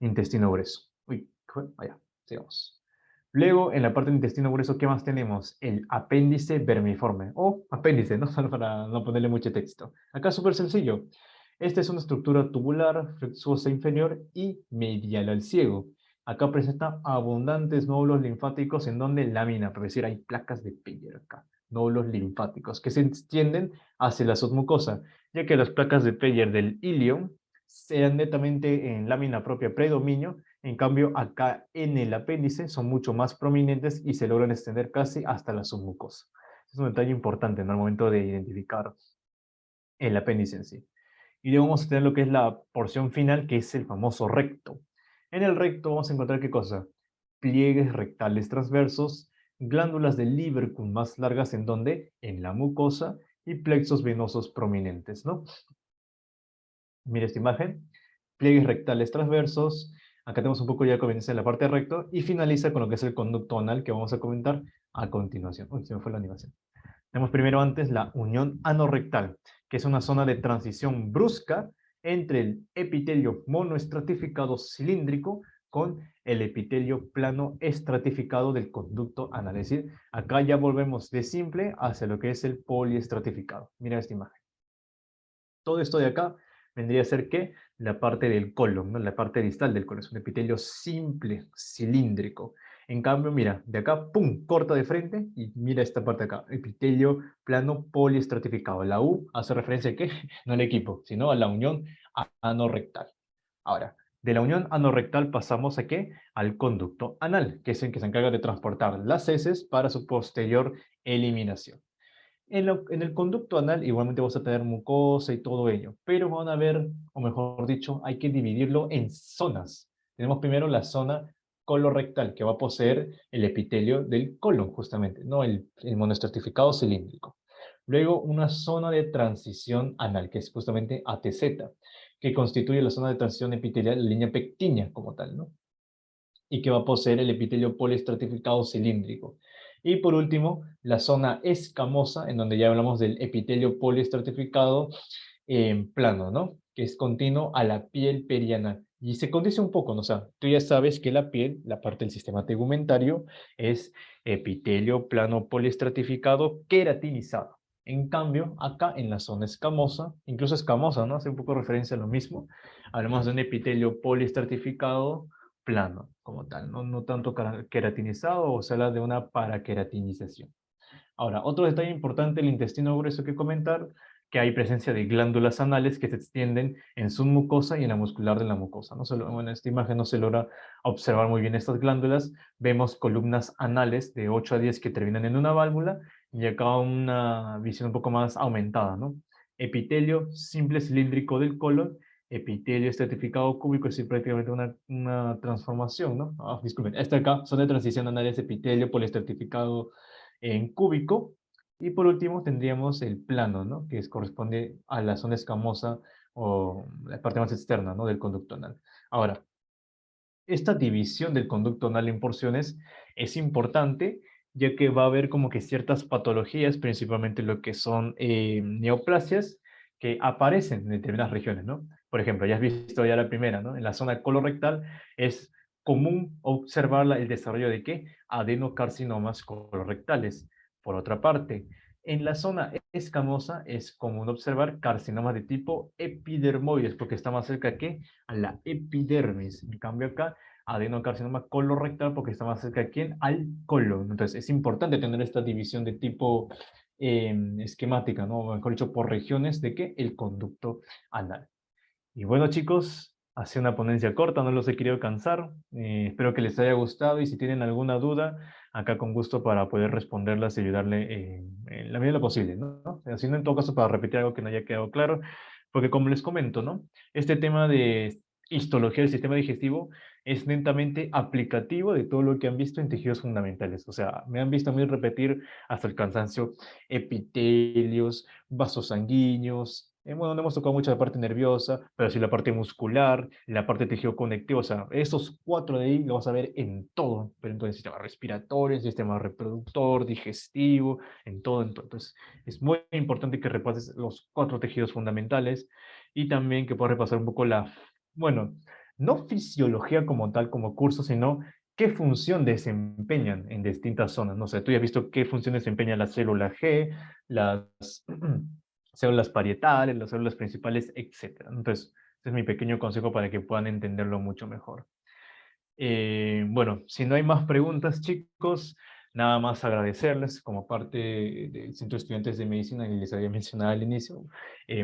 intestino grueso. Uy, ¿qué fue? Allá, sigamos. Luego, en la parte del intestino grueso, ¿qué más tenemos? El apéndice vermiforme, o apéndice, ¿no? Solo para no ponerle mucho texto. Acá es súper sencillo. Esta es una estructura tubular, flexuosa inferior y medial al ciego. Acá presenta abundantes nódulos linfáticos en donde lámina, por decir, hay placas de Peyer acá. Nódulos linfáticos que se extienden hacia la submucosa, ya que las placas de Peyer del ilion sean netamente en lámina propia predominio. En cambio, acá en el apéndice son mucho más prominentes y se logran extender casi hasta la submucosa. Es un detalle importante, ¿no?, al momento de identificar el apéndice en sí. Y luego vamos a tener lo que es la porción final, que es el famoso recto. En el recto vamos a encontrar, ¿qué cosa? Pliegues rectales transversos, glándulas de Lieberkühn más largas, ¿en donde? En la mucosa, y plexos venosos prominentes, ¿no? Mira esta imagen, pliegues rectales transversos, acá tenemos un poco ya comienza en la parte recto y finaliza con lo que es el conducto anal que vamos a comentar a continuación. Uy, se me fue la animación. Tenemos primero antes la unión anorrectal, que es una zona de transición brusca entre el epitelio monoestratificado cilíndrico con el epitelio plano estratificado del conducto anal. Es decir, acá ya volvemos de simple hacia lo que es el poliestratificado. Mira esta imagen. Todo esto de acá vendría a ser que la parte del colon, ¿no?, la parte distal del colon, es un epitelio simple, cilíndrico. En cambio, mira, de acá, pum, corta de frente y mira esta parte de acá, epitelio plano poliestratificado. La U hace referencia a qué, no al equipo, sino a la unión anorrectal. Ahora, De la unión anorrectal pasamos ¿a qué? Al conducto anal, que es el que se encarga de transportar las heces para su posterior eliminación. En el conducto anal igualmente vas a tener mucosa y todo ello, pero van a ver, o mejor dicho, hay que dividirlo en zonas. Tenemos primero la zona colorectal, que va a poseer el epitelio del colon, justamente, ¿no? El monoestratificado cilíndrico. Luego una zona de transición anal, que es justamente ATZ, que constituye la zona de transición epitelial, la línea pectínea como tal, ¿no? Y que va a poseer el epitelio poliestratificado cilíndrico. Y por último, la zona escamosa, en donde ya hablamos del epitelio poliestratificado en plano, ¿no? Que es continuo a la piel perianal. Y se condice un poco, ¿no? O sea, tú ya sabes que la piel, la parte del sistema tegumentario, es epitelio plano poliestratificado queratinizado. En cambio, acá en la zona escamosa, incluso escamosa, ¿no? Hace un poco referencia a lo mismo. Hablamos de un epitelio poliestratificado plano, como tal, no tanto queratinizado, o se habla de una paraqueratinización. Ahora, otro detalle importante del intestino grueso que comentar, que hay presencia de glándulas anales que se extienden en su mucosa y en la muscular de la mucosa. En esta imagen no se logra observar muy bien estas glándulas. Vemos columnas anales de 8 a 10 que terminan en una válvula y acá una visión un poco más aumentada, ¿no? Epitelio simple cilíndrico del colon, epitelio estratificado cúbico, es decir, prácticamente una transformación, ¿no? Disculpen, esta acá son de transición anales, epitelio poliestratificado en cúbico. Y por último tendríamos el plano, ¿no? Que corresponde a la zona escamosa o la parte más externa, ¿no? Del conducto anal. Ahora, esta división del conducto anal en porciones es importante, ya que va a haber como que ciertas patologías, principalmente lo que son neoplasias, que aparecen en determinadas regiones, ¿no? Por ejemplo, ya has visto ya la primera, ¿no? En la zona colorectal es común observar el desarrollo de ¿qué? Adenocarcinomas colorectales. Por otra parte, en la zona escamosa es común observar carcinomas de tipo epidermoides, porque está más cerca que a la epidermis. En cambio acá, adenocarcinoma colorectal, porque está más cerca a quién, al colon. Entonces es importante tener esta división de tipo esquemática, ¿no? O mejor dicho, por regiones de que el conducto anal. Y bueno, chicos, ha sido una ponencia corta, no los he querido cansar. Espero que les haya gustado y si tienen alguna duda, acá con gusto para poder responderlas y ayudarle en la medida de lo posible, ¿no? Haciendo en todo caso para repetir algo que no haya quedado claro, porque como les comento, ¿no? Este tema de histología del sistema digestivo es netamente aplicativo de todo lo que han visto en tejidos fundamentales. O sea, me han visto a mí repetir hasta el cansancio epitelios, vasos sanguíneos. Bueno, no hemos tocado mucho la parte nerviosa, pero sí la parte muscular, la parte de tejido conectivo. O sea, esos cuatro de ahí lo vas a ver en todo, pero entonces sistema respiratorio, sistema reproductor, digestivo, en todo, en todo. Entonces, es muy importante que repases los cuatro tejidos fundamentales y también que puedas repasar un poco bueno, no fisiología como tal, como curso, sino qué función desempeñan en distintas zonas. No sé, tú ya has visto qué función desempeña la célula G, las células parietales, las células principales, etcétera. Entonces, este es mi pequeño consejo para que puedan entenderlo mucho mejor. Bueno, si no hay más preguntas, chicos, nada más agradecerles como parte del Centro de Estudiantes de Medicina que les había mencionado al inicio.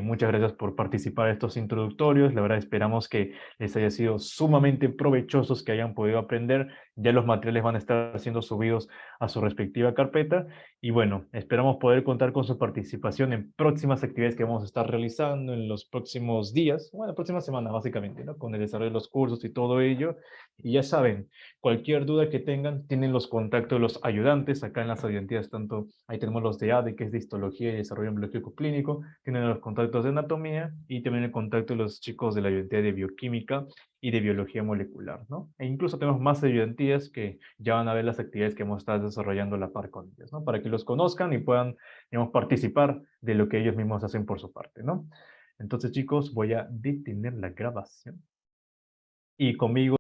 Muchas gracias por participar en estos introductorios. La verdad, esperamos que les haya sido sumamente provechosos, que hayan podido aprender. Ya los materiales van a estar siendo subidos a su respectiva carpeta. Y bueno, esperamos poder contar con su participación en próximas actividades que vamos a estar realizando en los próximos días, bueno, próxima semana básicamente, ¿no? Con el desarrollo de los cursos y todo ello. Y ya saben, cualquier duda que tengan, tienen los contactos de los ayudantes acá en las ayudantías, tanto ahí tenemos los de ADE, que es de Histología y Desarrollo Biológico Clínico, tienen los contactos de Anatomía y también el contacto de los chicos de la ayudantía de Bioquímica y de Biología Molecular, ¿no? E incluso tenemos más ayudantías que ya van a ver las actividades que hemos estado desarrollando a la par con ellos, ¿no? Para que los conozcan y puedan, digamos, participar de lo que ellos mismos hacen por su parte, ¿no? Entonces, chicos, voy a detener la grabación y conmigo